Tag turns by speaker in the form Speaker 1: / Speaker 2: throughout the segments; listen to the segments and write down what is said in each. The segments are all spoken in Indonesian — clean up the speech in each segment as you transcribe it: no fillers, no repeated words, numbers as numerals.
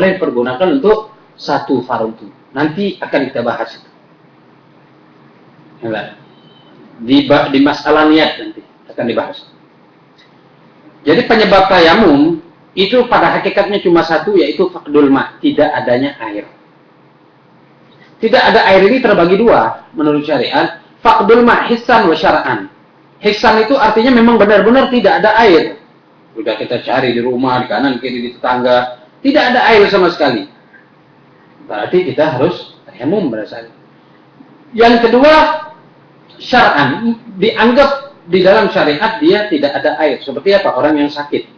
Speaker 1: boleh dipergunakan untuk satu fardu. Nanti akan kita bahas. Di masalah niat nanti akan dibahas. Jadi penyebab tayamum itu pada hakikatnya cuma satu, yaitu faqdul ma, tidak adanya air. Tidak ada air ini terbagi dua menurut syariat. Faqdul ma hissan wa syar'an. Hissan itu artinya memang benar-benar tidak ada air. Sudah kita cari di rumah, di kanan, kiri, di tetangga, tidak ada air sama sekali. Berarti kita harus tayamum berdasarkan. Yang kedua, syar'an, dianggap di dalam syariat dia tidak ada air. Seperti apa? Orang yang sakit.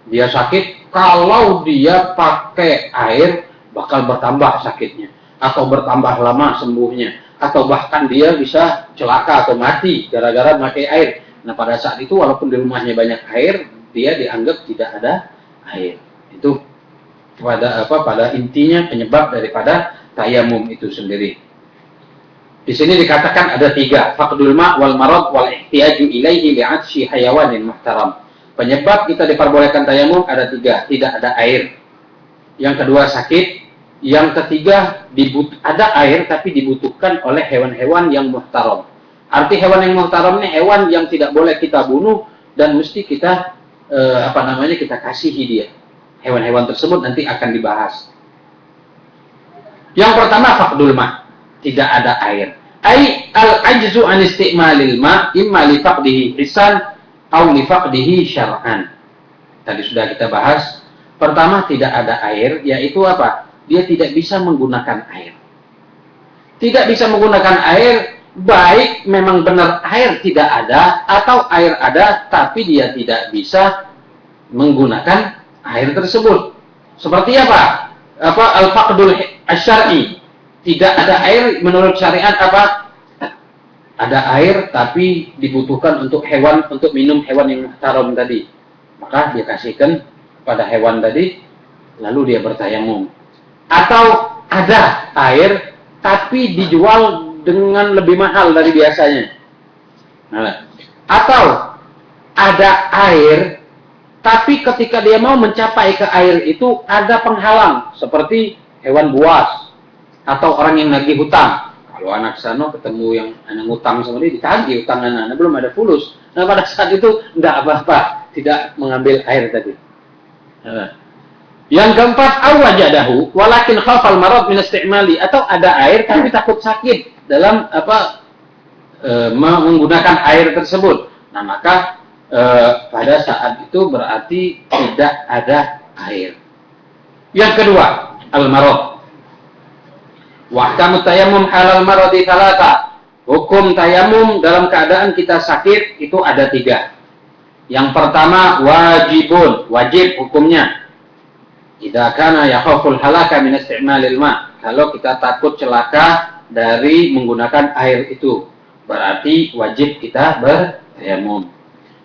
Speaker 1: Dia sakit, kalau dia pakai air bakal bertambah sakitnya, atau bertambah lama sembuhnya, atau bahkan dia bisa celaka atau mati gara-gara pakai air. Nah, pada saat itu walaupun di rumahnya banyak air, dia dianggap tidak ada air. Itu pada intinya penyebab daripada tayamum itu sendiri. Di sini dikatakan ada tiga, faqdul ma' wal marad wal ihtiyaju ilaihi li'atshi hayawanin muhtaram. Penyebab kita diperbolehkan tayamum ada tiga, tidak ada air. Yang kedua sakit, yang ketiga ada air tapi dibutuhkan oleh hewan-hewan yang muhtaram. Arti hewan yang muhtaram ini hewan yang tidak boleh kita bunuh dan mesti kita kita kasihi dia. Hewan-hewan tersebut nanti akan dibahas. Yang pertama faqdul ma', tidak ada air. Ai al-ajzu an isti'malil ma' imma li faqdihi hissan aw li faqdihi syar'an. Tadi sudah kita bahas. Pertama tidak ada air, yaitu apa? Dia tidak bisa menggunakan air. Tidak bisa menggunakan air, baik memang benar air tidak ada atau air ada tapi dia tidak bisa menggunakan air tersebut. Seperti apa? Al-faqdul asy-syar'i. Tidak ada air menurut syariat apa? Ada air tapi dibutuhkan untuk hewan, untuk minum hewan yang muhtaram tadi. Maka dia kasihkan pada hewan tadi, lalu dia bertayamum. Atau ada air tapi dijual dengan lebih mahal dari biasanya. Nah, atau ada air tapi ketika dia mau mencapai ke air itu ada penghalang seperti hewan buas atau orang yang nagih hutang. Kalau anak sana ketemu yang anak hutang sama dia, ditagih hutang anak belum ada fulus. Nah, pada saat itu enggak apa-apa, tidak mengambil air tadi. Nah. Yang keempat, awajadahu walakin khafal marad min istimali, atau ada air tapi takut sakit dalam menggunakan air tersebut. Nah, maka pada saat itu berarti tidak ada air. Yang kedua, al-marad. Wa ahkamu tayammum halal maradi thalatha. Hukum tayamum dalam keadaan kita sakit itu ada tiga. Yang pertama, wajibun, wajib hukumnya. Idza kana yakhaful halaka min isti'malil ma. Kalau kita takut celaka dari menggunakan air itu, berarti wajib kita bertayamum.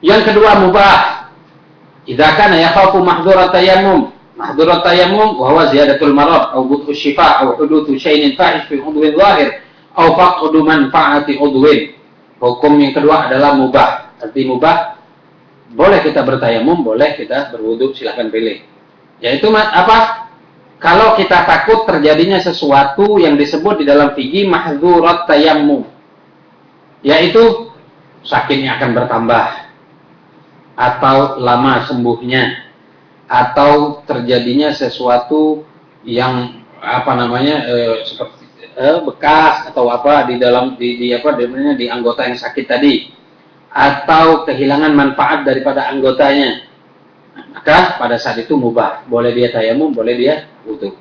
Speaker 1: Yang kedua, mubah. Idza kana yakhafu mahdhurat tayammum. Mahdhurat tayammum wa huwa ziyadatul marad aw budhu syifa aw hudutsu syai'in fahish fi udwin zahir aw faqdu manfaati udwin. Hukum yang kedua adalah mubah. Arti mubah, boleh kita bertayamum, boleh kita berwudu, silakan pilih. Yaitu apa? Kalau kita takut terjadinya sesuatu yang disebut di dalam fikih mahdzurat tayammum, yaitu sakitnya akan bertambah atau lama sembuhnya, atau terjadinya sesuatu yang seperti bekas atau apa di dalam di anggota yang sakit tadi, atau kehilangan manfaat daripada anggotanya. Maka pada saat itu mubah, boleh dia tayamum, boleh dia wudu.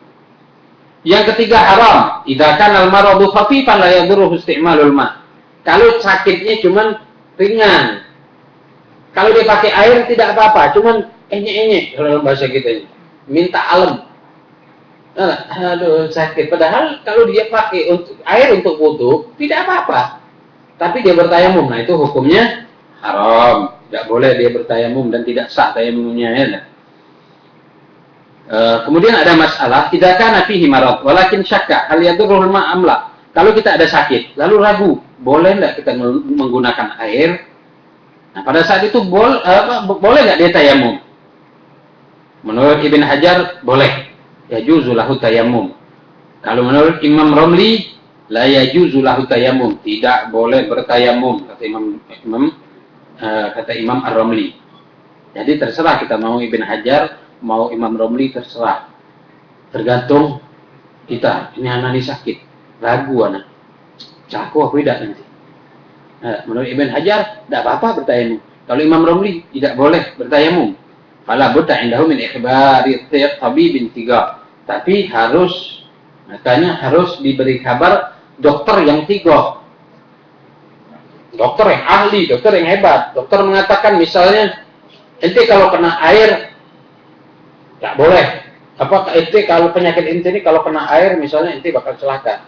Speaker 1: Yang ketiga, haram. Idza kana al-maradu khafifan la yadurru isti'malul ma. Kalau sakitnya cuman ringan, kalau dia pakai air tidak apa-apa, cuman enyek-enyek kalau dalam bahasa kita ini. Minta alam. Aduh sakit. Padahal kalau dia pakai air untuk wudu tidak apa-apa. Tapi dia bertayamum, nah itu hukumnya haram. Tidak boleh dia bertayamum dan tidak sah tayamumnya. Ya. Kemudian ada masalah, idza kana fihi marad walakin syakka hal yadurrul ma' am la. Kalau kita ada sakit, lalu ragu, boleh enggak kita menggunakan air? Nah, pada saat itu boleh enggak dia tayamum? Menurut Ibn Hajar boleh. yajuzu lahu tayammum. Kalau menurut Imam Romli, la yajuzu lahu tayammum, tidak boleh bertayamum, kata Imam Ar-Romli. Jadi terserah kita mau Ibn Hajar, mau Imam Romli, terserah. Tergantung kita. Ini anak ini sakit, ragu anak. Cakup apa tidak nanti? Menurut Ibn Hajar, tidak apa-apa bertayamum. Kalau Imam Romli, tidak boleh bertayamum. Fala budda indahu min ikhbari tabibin 3. Tapi makanya harus diberi kabar dokter yang 3. Dokter yang ahli, dokter yang hebat. Dokter mengatakan misalnya, ente kalau kena air, tidak boleh. Ente kalau penyakit ente ini kalau kena air, misalnya ente bakal celaka.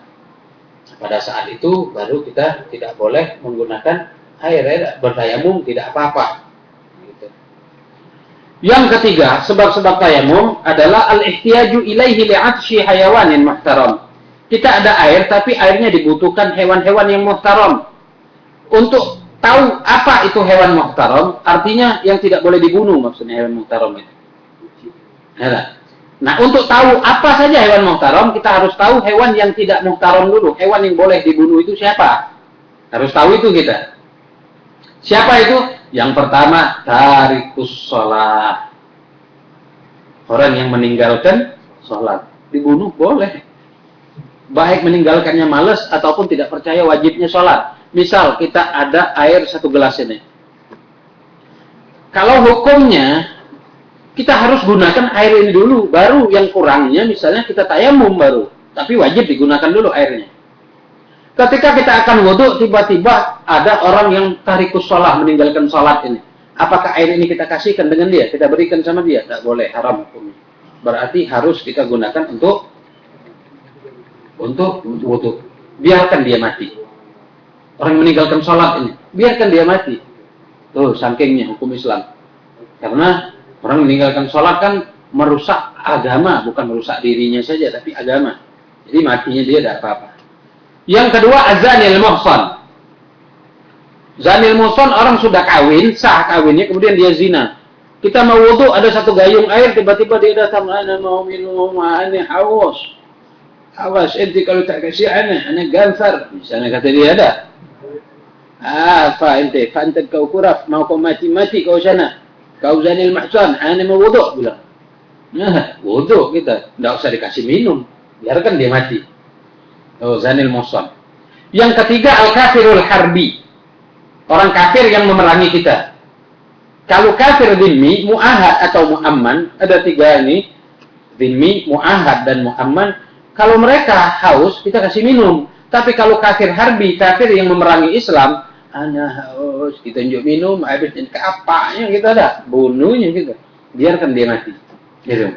Speaker 1: Pada saat itu baru kita tidak boleh menggunakan air, bertayamum tidak apa-apa. Gitu. Yang ketiga, sebab-sebab tayamum adalah al-ihtiyaju ilaihi li'atshi hayawanin muhtaram. Kita ada air, tapi airnya dibutuhkan hewan-hewan yang muhtaram. Untuk tahu apa itu hewan muhtaram, artinya yang tidak boleh dibunuh, maksudnya hewan muhtaram itu. Nah, untuk tahu apa saja hewan muhtaram, kita harus tahu hewan yang tidak muhtaram dulu. Hewan yang boleh dibunuh itu siapa? Harus tahu itu kita. Siapa itu? Yang pertama, tarikus sholat. Orang yang meninggalkan sholat. Dibunuh boleh. Baik meninggalkannya malas ataupun tidak percaya wajibnya sholat. Misal kita ada air 1 gelas ini. Kalau hukumnya, kita harus gunakan air ini dulu, baru yang kurangnya misalnya kita tayamum baru. Tapi wajib digunakan dulu airnya. Ketika kita akan wudhu, tiba-tiba ada orang yang tarikus sholat, meninggalkan sholat ini. Apakah air ini kita kasihkan dengan dia? Kita berikan sama dia? Tidak boleh, haram hukumnya. Berarti harus kita gunakan untuk wudhu. Biarkan dia mati. Orang yang meninggalkan sholat ini, biarkan dia mati. Tuh, sangkingnya hukum Islam. Karena orang meninggalkan sholat kan merusak agama, bukan merusak dirinya saja, tapi agama. Jadi matinya dia tidak apa-apa. Yang kedua, azanil muhsan. Zanil muhsan, orang sudah kawin, sah kawinnya, kemudian dia zina. Kita mau wudhu, ada 1 gayung air, tiba-tiba dia datang, ana mau minum, ana haus. Awas, ente kalau tak kasih ana ganfar. Misalnya kata dia ada. Apa ente, fantat kau kuraf, mau kau mati-mati kau sana. Kau zanil muhsan, ana mau wudhu, bilang. Nah, wudhu kita, tidak usah dikasih minum, biarkan dia mati. Oh, zanil muhsan. Yang ketiga, al-kafirul harbi. Orang kafir yang memerangi kita. Kalau kafir dhimmi, mu'ahad atau mu'amman, ada 3 ini, dhimmi, mu'ahad dan mu'amman. Kalau mereka haus, kita kasih minum. Tapi kalau kafir harbi, kafir yang memerangi Islam, ana haus, kita tunjuk minum, habis ke apanya kita ada, bunuhnya kita. Biarkan dia mati. Gitu.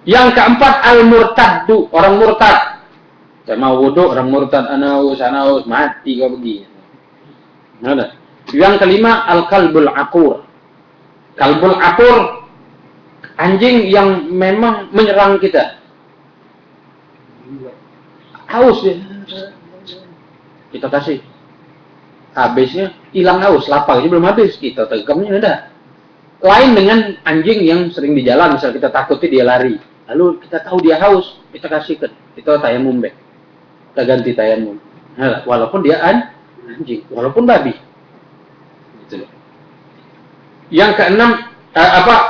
Speaker 1: Yang keempat, al-murtaddu, orang murtad. Saya mau wudhu, orang murtad, anaus, mati kau pergi. Ada. Yang kelima, al-kalbul akur. Kalbul akur, anjing yang memang menyerang kita. Haus ya. Kita kasih. Habisnya hilang haus, lapar ini belum habis, kita tegamnya ada. Lain dengan anjing yang sering di jalan, misal kita takuti dia lari. Lalu kita tahu dia haus, kita kasihkan. Kita tayamum baik. Kita ganti tayamum. Nah, walaupun dia anjing, walaupun babi. Gitu. Yang keenam,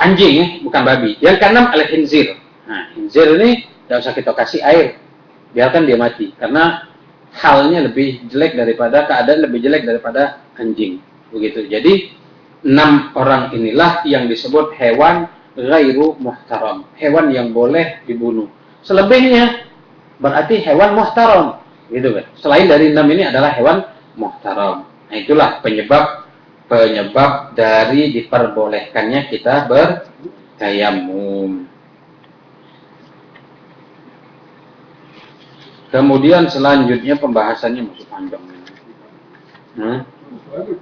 Speaker 1: anjing, bukan babi. Yang keenam al-khinzir. Nah, khinzir ini tidak usah kita kasih air. Biarkan dia mati. Karena halnya lebih jelek daripada, keadaan lebih jelek daripada anjing. Begitu. Jadi, 6 orang inilah yang disebut hewan ghairu muhtaram. Hewan yang boleh dibunuh. Selebihnya berarti hewan muhtaram. Gitu kan. Selain dari 6 ini adalah hewan muhtaram. Nah, itulah penyebab dari diperbolehkannya kita bertayamum. Kemudian selanjutnya pembahasannya masih panjang.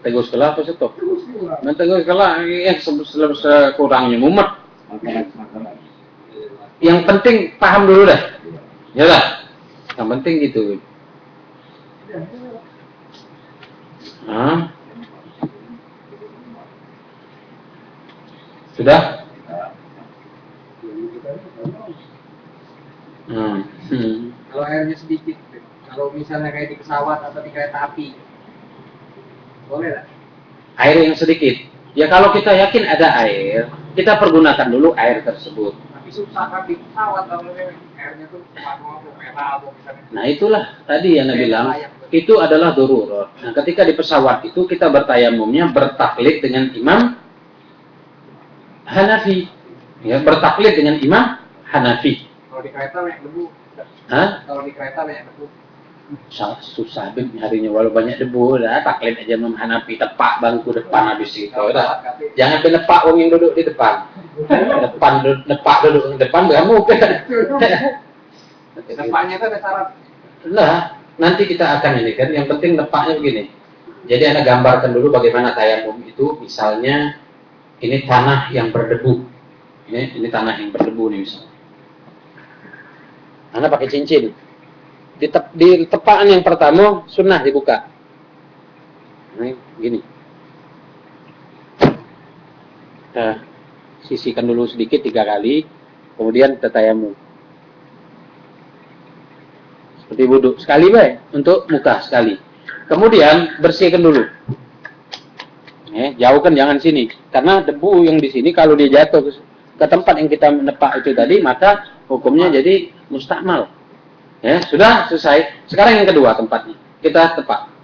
Speaker 1: Tegus kelah apa stop? Nah, tegus kelah sekurangnya mumet. Yang penting paham dulu dah. Ya lah. Yang penting gitu. Sudah? Hmm. Hmm.
Speaker 2: Kalau airnya sedikit, kalau misalnya kayak di pesawat atau di kereta api, boleh nggak?
Speaker 1: Air yang sedikit. Ya kalau kita yakin ada air, kita pergunakan dulu air tersebut.
Speaker 2: Tapi susah kan di pesawat kalau airnya tuh cuma merah atau misalnya.
Speaker 1: Nah itulah tadi yang Nabi bilang, itu adalah darurat. Nah ketika di pesawat itu kita bertayamumnya bertaklid dengan Imam Hanafi. Ya, bertaklid dengan Imam Hanafi.
Speaker 2: Kalau di kereta banyak debu.
Speaker 1: Hah?
Speaker 2: Kalau di kereta banyak debu.
Speaker 1: Susah harinya walau banyak debu lah, taklid aja Imam Hanafi, tepak bangku depan habis itu dah. Jangan penepak orang yang duduk di depan. Nepak duduk di depan kamu kan.
Speaker 2: Nepaknya itu ada syarat.
Speaker 1: Nah, nanti kita akan ini kan, yang penting nepaknya begini. Jadi Anda gambarkan dulu bagaimana tayamum itu, misalnya ini tanah yang berdebu. Ini tanah yang berdebu nih misalnya. Anda pakai cincin. Di tepaan yang pertama sunnah dibuka. Nah, gini. Kita sisihkan dulu sedikit 3 kali, kemudian kita tayamum. Seperti wudhu sekali baik untuk muka sekali. Kemudian bersihkan dulu. Jauhkan jangan sini, karena debu yang di sini kalau dia jatuh ke tempat yang kita menepak itu tadi, maka hukumnya jadi mustakmal. Ya, sudah selesai. Sekarang yang kedua tempatnya. Kita tepak.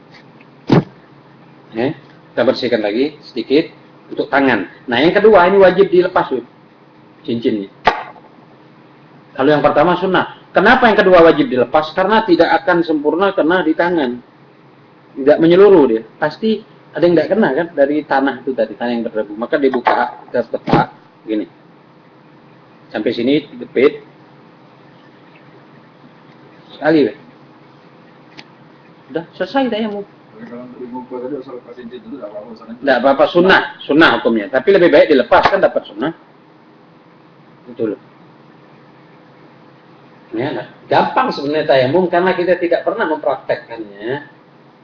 Speaker 1: Kita bersihkan lagi sedikit untuk tangan. Nah, yang kedua ini wajib dilepas, cincinnya. Kalau yang pertama sunnah. Kenapa yang kedua wajib dilepas? Karena tidak akan sempurna kena di tangan. Tidak menyeluruh dia. Pasti ada yang tidak kena kan dari tanah itu tadi, tanah yang berdebu. Maka dibuka, kita tepak gini. Sampai sini dijepit. Sekali, udah selesai tayamum. Tidak apa-apa, sunnah hukumnya. Tapi lebih baik dilepas kan dapat sunnah. Betul. Ya, nah, gampang sebenarnya tayamum karena kita tidak pernah mempraktekkannya.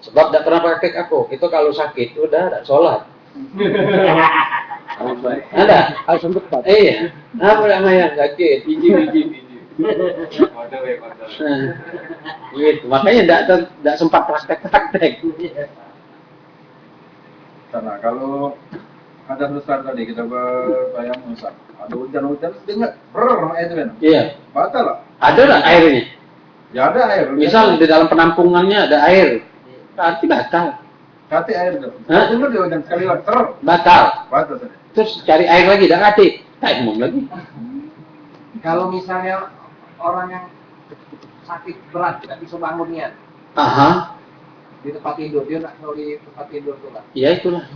Speaker 1: Sebab tidak pernah praktek aku. Itu kalau sakit udah tidak sholat. Ada?
Speaker 2: Harus untuk
Speaker 1: Iya. Apa namanya sakit? Biji. Gitu. Makanya tidak sempat praktek.
Speaker 3: Karena kalau ada besar tadi kita bertayamum, ada hujan-hujan dengar itu kan?
Speaker 1: Iya.
Speaker 3: Batal lah.
Speaker 1: Ada lah airnya.
Speaker 3: Ya ada air.
Speaker 1: Misal di dalam penampungannya ada air, berarti batal.
Speaker 3: Kati air tuh.
Speaker 1: Hah?
Speaker 3: Dengar dia hujan sekali lagi
Speaker 1: Batal.
Speaker 3: Batal tadi.
Speaker 1: Terus cari air lagi, dah kati. Tayamum lagi.
Speaker 2: Kalau misalnya orang yang sakit berat tidak bisa bangunnya
Speaker 1: Aha.
Speaker 2: di tempat tidur, dia nggak mau di tempat tidur tuh lah.
Speaker 1: Ya itulah.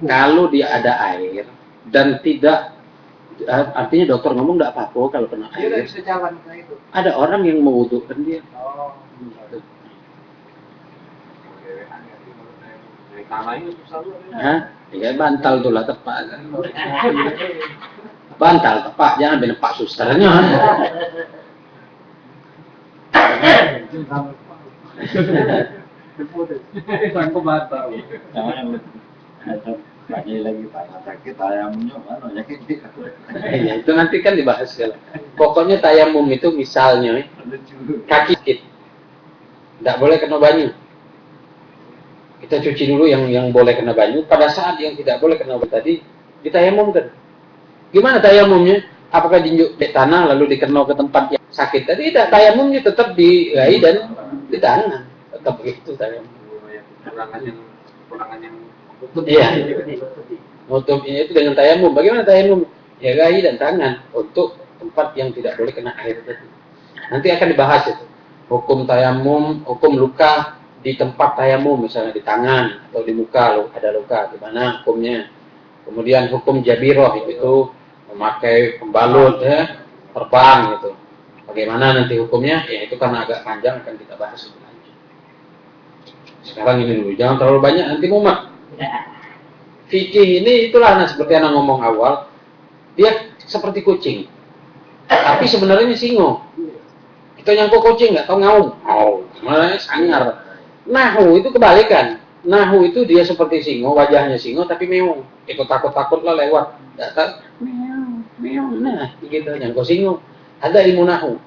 Speaker 1: Kalau dia ada air dan tidak, artinya dokter ngomong tidak apa-apa kalau kena
Speaker 2: Dia nggak
Speaker 1: air.
Speaker 2: bisa jalan kayak itu.
Speaker 1: Ada orang yang mewudhukan dia.
Speaker 2: Oh.
Speaker 1: Hah? Ya bantal tuh lah tepak. Bantal tepak, jangan benepak susternya.
Speaker 2: Sangko batal.
Speaker 3: Lagi sakit tayamumnya mana yakin dia.
Speaker 1: Ya, itu nanti kan dibahas sekali. Pokoknya tayamum itu misalnya kaki sakit, tidak boleh kena banyu. Kita cuci dulu yang boleh kena banyu. Pada saat yang tidak boleh kena banyu tadi, ditayamumkan. Gimana tayamumnya? Apakah diinjuk di tanah lalu dikenal ke tempat yang sakit tadi? Tidak, tayamumnya tetap di rai dan di tangan. Tetap begitu tayamum.
Speaker 2: Kurangan yang
Speaker 1: Iya. Nutupnya itu dengan tayamum. Bagaimana tayamum? Ya rai dan tangan untuk tempat yang tidak boleh kena air tadi. Nanti akan dibahas itu. Hukum tayamum, hukum luka di tempat tayamum, misalnya di tangan atau di muka ada luka, gimana hukumnya? Kemudian hukum jabiroh itu memakai pembalut ya, terbang gitu. Bagaimana nanti hukumnya? Ya itu karena agak panjang akan kita bahas lebih lanjut. Sekarang ini dulu, jangan terlalu banyak nanti mumet. Fikih ini itulah seperti anak ngomong awal, dia seperti kucing, tapi sebenarnya singo. Kita nyangkut kucing nggak tahu ngaum, malah sangar. Nahu itu kebalikan. Nahu itu dia seperti singo, wajahnya singo tapi meong. Ikut takut-takut lah lewat. Datang meong, meong. Nah, gitu nyangkut singo. Ada ilmu nahu.